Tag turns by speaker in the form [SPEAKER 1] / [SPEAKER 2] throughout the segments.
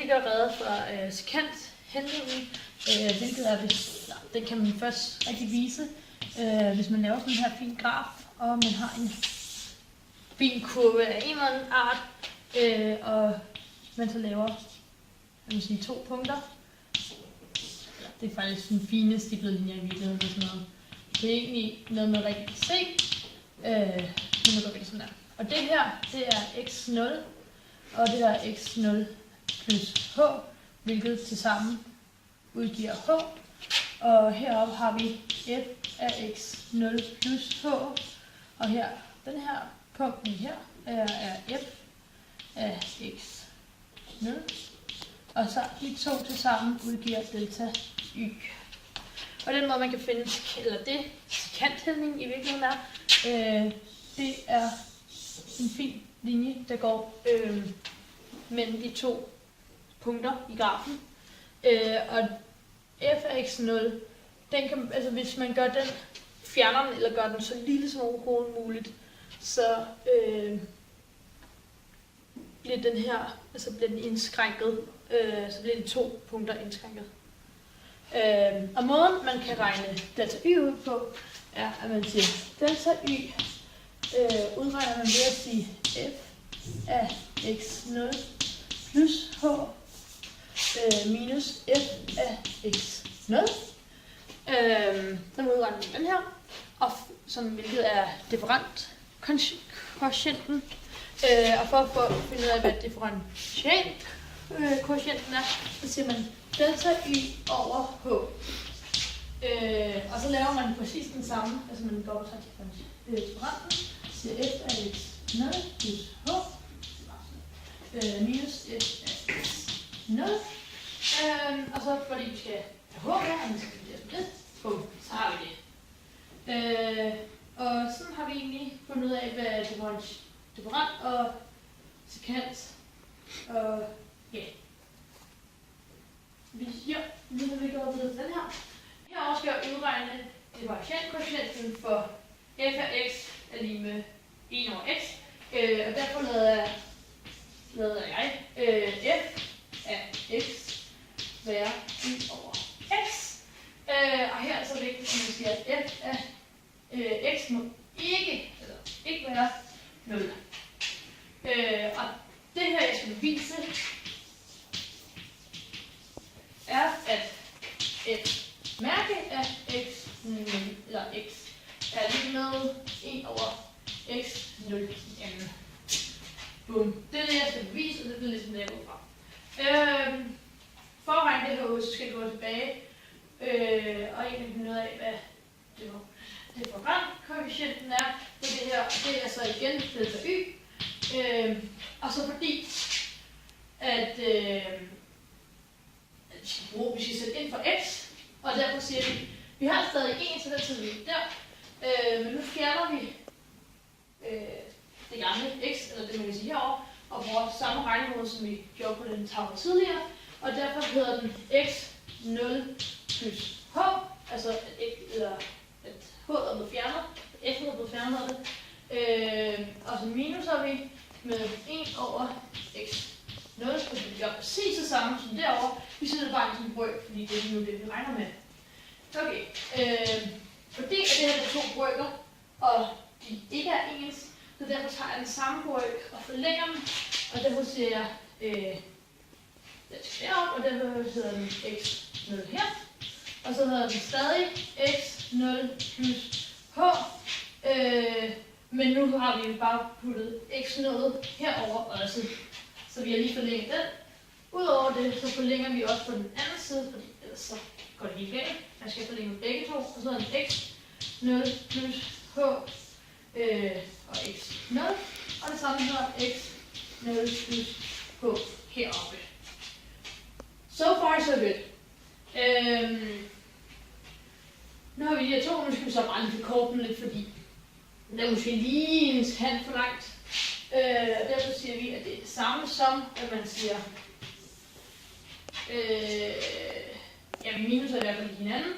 [SPEAKER 1] lige gøre rede for sekanthentningen, hvilket er, det kan man først rigtig vise, hvis man laver sådan en her fin graf, og man har en fin kurve af en eller anden art, og man så laver, jeg vil sige, 2 punkter. Det er faktisk den fine stiplede linje i virkeligheden, det er sådan noget. Det er egentlig noget, man rigtig kan se, men nu går vi sådan der. Og det her, det er x0, og det er x0 plus h, hvilket tilsammen udgiver h. Og heroppe har vi f af x0 plus h, og her, den her punkt her, er f af x0. Og så de to tilsammen udgiver delta y. Og den måde man kan finde, eller det sekanthentning i virkeligheden er, det er en fin linje, der går mellem de 2 punkter i grafen. Og f af x0, den kan, altså hvis man gør den, fjerner den eller gør den så lille som overhovedet muligt, så bliver den her, altså bliver den indskrænket, så bliver de 2 punkter indskrænket. Og måden man kan regne delta y ud på, er at man siger delta y udregner man ved at sige f af x0 plus h minus f af x0. Den udregner man den her, og som hvilket er differentkvotienten. Og for at finde ud af, hvad differentialkvotienten er, så siger man delta y over h. Og så laver man præcis den samme, altså man går på differenten, siger f af x0 plus h minus f af x0. Og så fordi vi skal have h her, og vi skal blive det, så har vi det. Og sådan har vi egentlig fundet ud af, hvad different og sekant og ja. Ja, nu har vi gået videre til den her. Herovre skal jeg udregne differentialkvotienten for f af x er lige med 1 over x. Og derfor lavede jeg f af x være y over x. Og her er det så vigtigt, at man siger, at f af x må ikke være 0. Og det her, jeg skal bevise, er, at et mærke af x, eller x, er lige med 1 over x0 i anden. Boom. Det er det, jeg skal bevise, og det er ligesom det, jeg går fra. For at regne det her ud, så skal jeg gå tilbage og egentlig finde ud af, hvad differentkoefficienten er på det her. Det er så igen delta y. Og så fordi, at vi skal sætte ind for x, og derfor siger vi har stadig 1, så den sætter vi der. Men nu fjerner vi det gamle x, eller det man kan sige herovre, og bruger samme regnemåde, som vi gjorde på den tavle tidligere. Og derfor hedder den x0 plus h, altså at h er blevet fjernet, f er blevet fjernet af det. Og så minuser vi med 1 over x0, så vi gør præcis det samme som derovre. Vi sætter bare en sådan brøk, fordi det er nu det, vi regner med. Okay, fordi at det her er 2 brøker, og de ikke er ens, så derfor tager jeg den samme brøk og forlænger dem, og derfor siger jeg deroppe, og derfor hedder den x0 her. Og så hedder den stadig x0 plus h, men nu har vi bare puttet x0 herover også, så vi har lige forlænget den. Udover det, så forlænger vi også på den anden side, fordi ellers så går det helt galt. Man skal forlænge begge to, og så hedder den x0 plus h og x0, og det samme hedder x0 plus h heroppe. So far, so good. Nu har vi de her to, nu skal vi så bare forkorte dem lidt, fordi det er måske lige en hand for langt. Og derfor siger vi, at det er det samme som, at man siger, ja, vi minuser i hvert fald hinanden.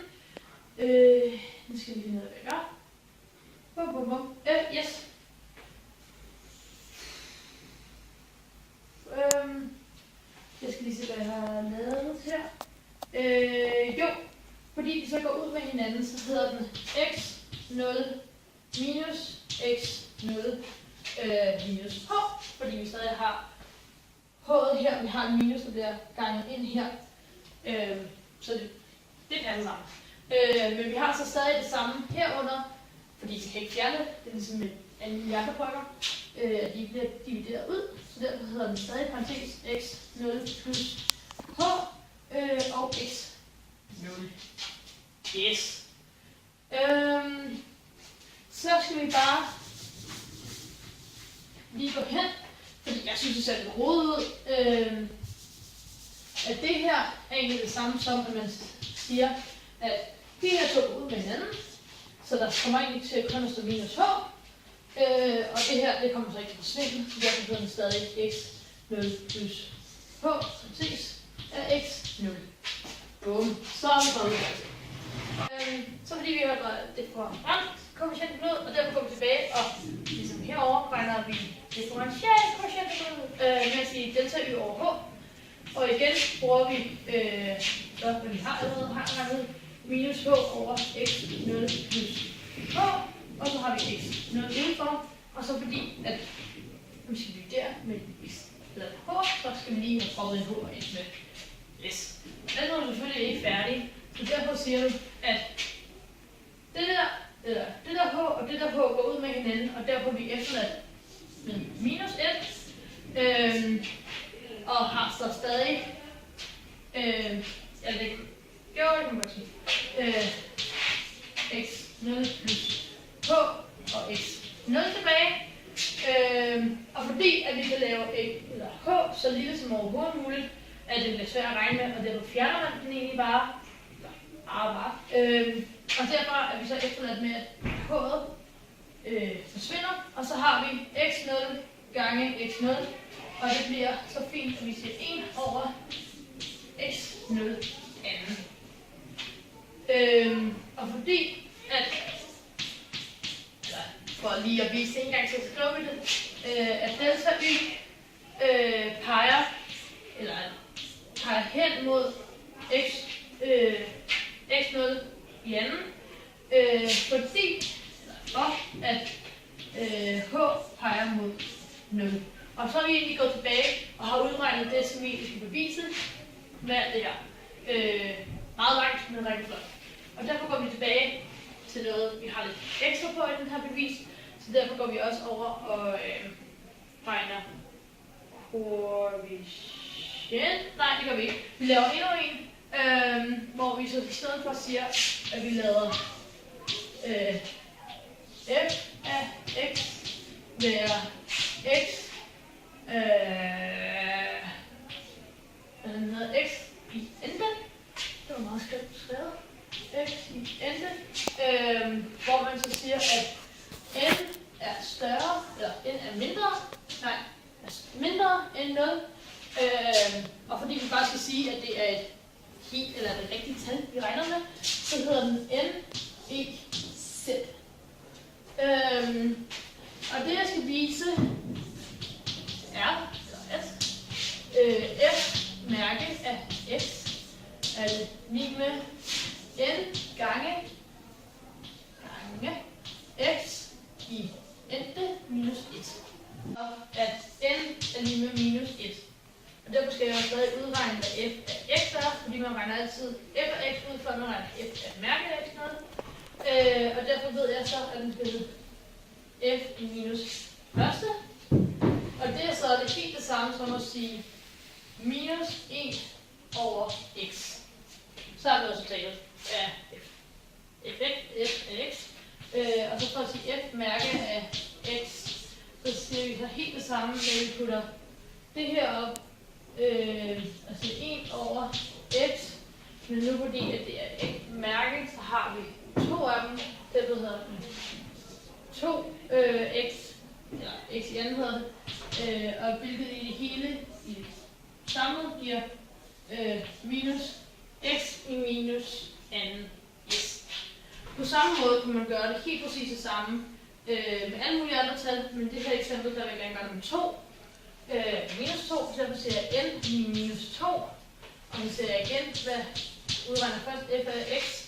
[SPEAKER 1] Nu skal vi finde ud af, hvad jeg gør. Bum, bum, bum. Yes. Jeg skal lige se, hvad jeg har lavet her. Jo, fordi de så går ud med hinanden, så hedder den x0 minus x0 minus h, fordi vi stadig har h'et her, vi har en minus, der bliver ganget ind her. Så det passer sammen. Men vi har så stadig det samme herunder, fordi vi kan ikke fjerne det. Det er ligesom en anden hjertepokker. De bliver divideret ud, så derfor hedder den stadig parentes x0 plus h og x0. Yes. Så skal vi bare lige gå hen, fordi jeg synes, det ser lidt rodet ud. At det her er egentlig det samme som, at man siger, at de her to går ud med hinanden, så der kommer egentlig til kun at stå minus h, og det her, det kommer så ikke til at forsvinde, så derfor hedder den stadig x0 plus h, som ses, er x0. Boom. Så er vi kommet til. Så fordi vi har hørt det fra brandkoefficienten ud, og derfor går vi tilbage, og ligesom herovre regner vi differentialkoefficienten ud, med at sige delta y over h. Og igen bruger vi, hvad vi har allerede regnet, minus h over x0 plus h, og så har vi x0 udenfor, og så fordi, at vi skal dividere med x eller h, så skal vi lige have prøvet en h og x med s. Den er selvfølgelig ikke færdig, så derfor siger du, at det der h og det der h går ud med hinanden, og derfor vi efterladt med minus 1, og har så stadig, eller det kan man sige, x0 plus h og x0 tilbage. Og fordi at vi kan lave eller h så lille som overhovedet muligt, at det bliver svært at regne med, og derfor fjerner man den egentlig bare. Og derfor er vi så efterladt med, at h'et forsvinder, og så har vi x0 gange x0, og det bliver så fint, at vi siger 1 over x0 anden. Og fordi at, for lige at vise det en gang, så skriver vi det, at delta y peger hen mod x0 i anden, fordi at h peger mod 0. Og så er vi egentlig gået tilbage og har udregnet det, som vi egentlig skal bevise med alt det her. Meget langt, men rigtig flot. Og derfor går vi tilbage til noget, vi har lidt ekstra på i den her bevis. Så derfor går vi også over og regner koefficient. Nej, det gør vi ikke. Vi laver endnu en, hvor vi så i stedet for siger, at vi lader f af x være x den hedder x i ende. Det var meget skrevet. X i ende. Hvor man så siger, at n er større, eller n er mindre end 0. Og fordi vi bare skal sige, at det er et helt eller et rigtigt tal, vi regner med, så hedder den n e z. Og det jeg skal vise er, f mærke af x er lig med n gange x i ente minus 1. Og at n er lig med minus 1. Og derfor skal jeg jo stadig udregne, hvad f af x er, fordi man regner altid f af x ud, før man regner f af mærke af x noget. Og derfor ved jeg så, at den skal hedde f i minus første. Og det er så det helt det samme som at sige minus 1 over x. Så er det resultatet af f. f af x. Og så for at sige f mærke af x, så siger vi så helt det samme, når vi putter det her op. Altså 1 over x. Men nu fordi at det er et mærke, så har vi to af dem. Det hedder 2 x, eller x i anden hedder det. Og hvilket i det hele i det samlet giver minus x i minus anden. Yes. På samme måde kan man gøre det helt præcis det samme med alle mulige andre tal, men det her eksempel, der vil jeg gerne gøre det med 2. minus 2, så derfor siger jeg n minus 2. Og så ser jeg igen, hvad udregner først f af x.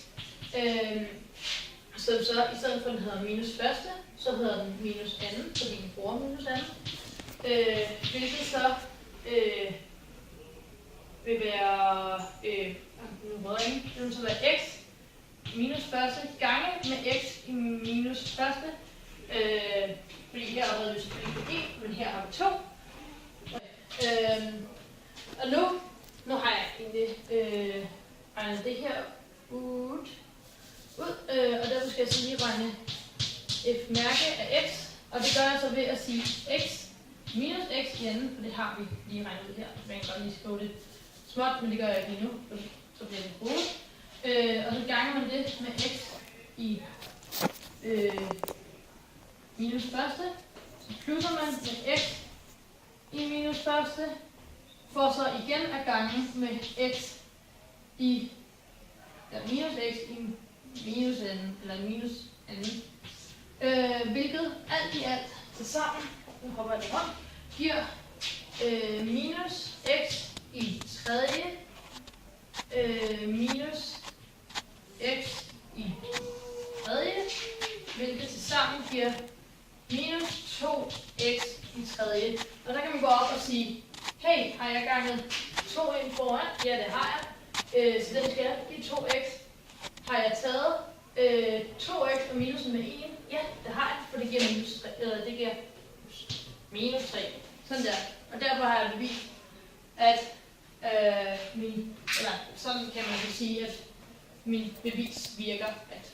[SPEAKER 1] Så i stedet for at den hedder minus første, så hedder den minus anden, fordi den bruger minus anden. Hvilket så vil være, det vil så være x minus første gange med x i minus første. Fordi her har vi selvfølgelig 1, men her har vi 2. Og nu har jeg egentlig regnet det her ud. Og derfor skal jeg så lige regne f-mærke af x. Og det gør jeg så ved at sige x minus x i anden, for det har vi lige regnet ud her. Jeg kan godt lige skrive det småt, men det gør jeg ikke lige nu, for så bliver det brugt. Og så ganger man det med x i minus første. Så plusser man med x i minus første, for så igen at gange med x i minus x i minus anden, eller minus anden. Hvilket alt i alt til sammen, nu hopper jeg det rundt, giver minus x i tredje minus x i tredje, hvilket til sammen giver minus 2x i tredje. Og der kan man gå op og sige, hey, har jeg ganget 2 ind foran? Ja, det har jeg. Så den skal give 2x. Har jeg taget 2x og minusen med 1? Ja, det har jeg, for det giver minus 3. Eller det giver minus 3. Sådan der. Og derfor har jeg bevist, at sådan kan man sige, at min bevis virker, at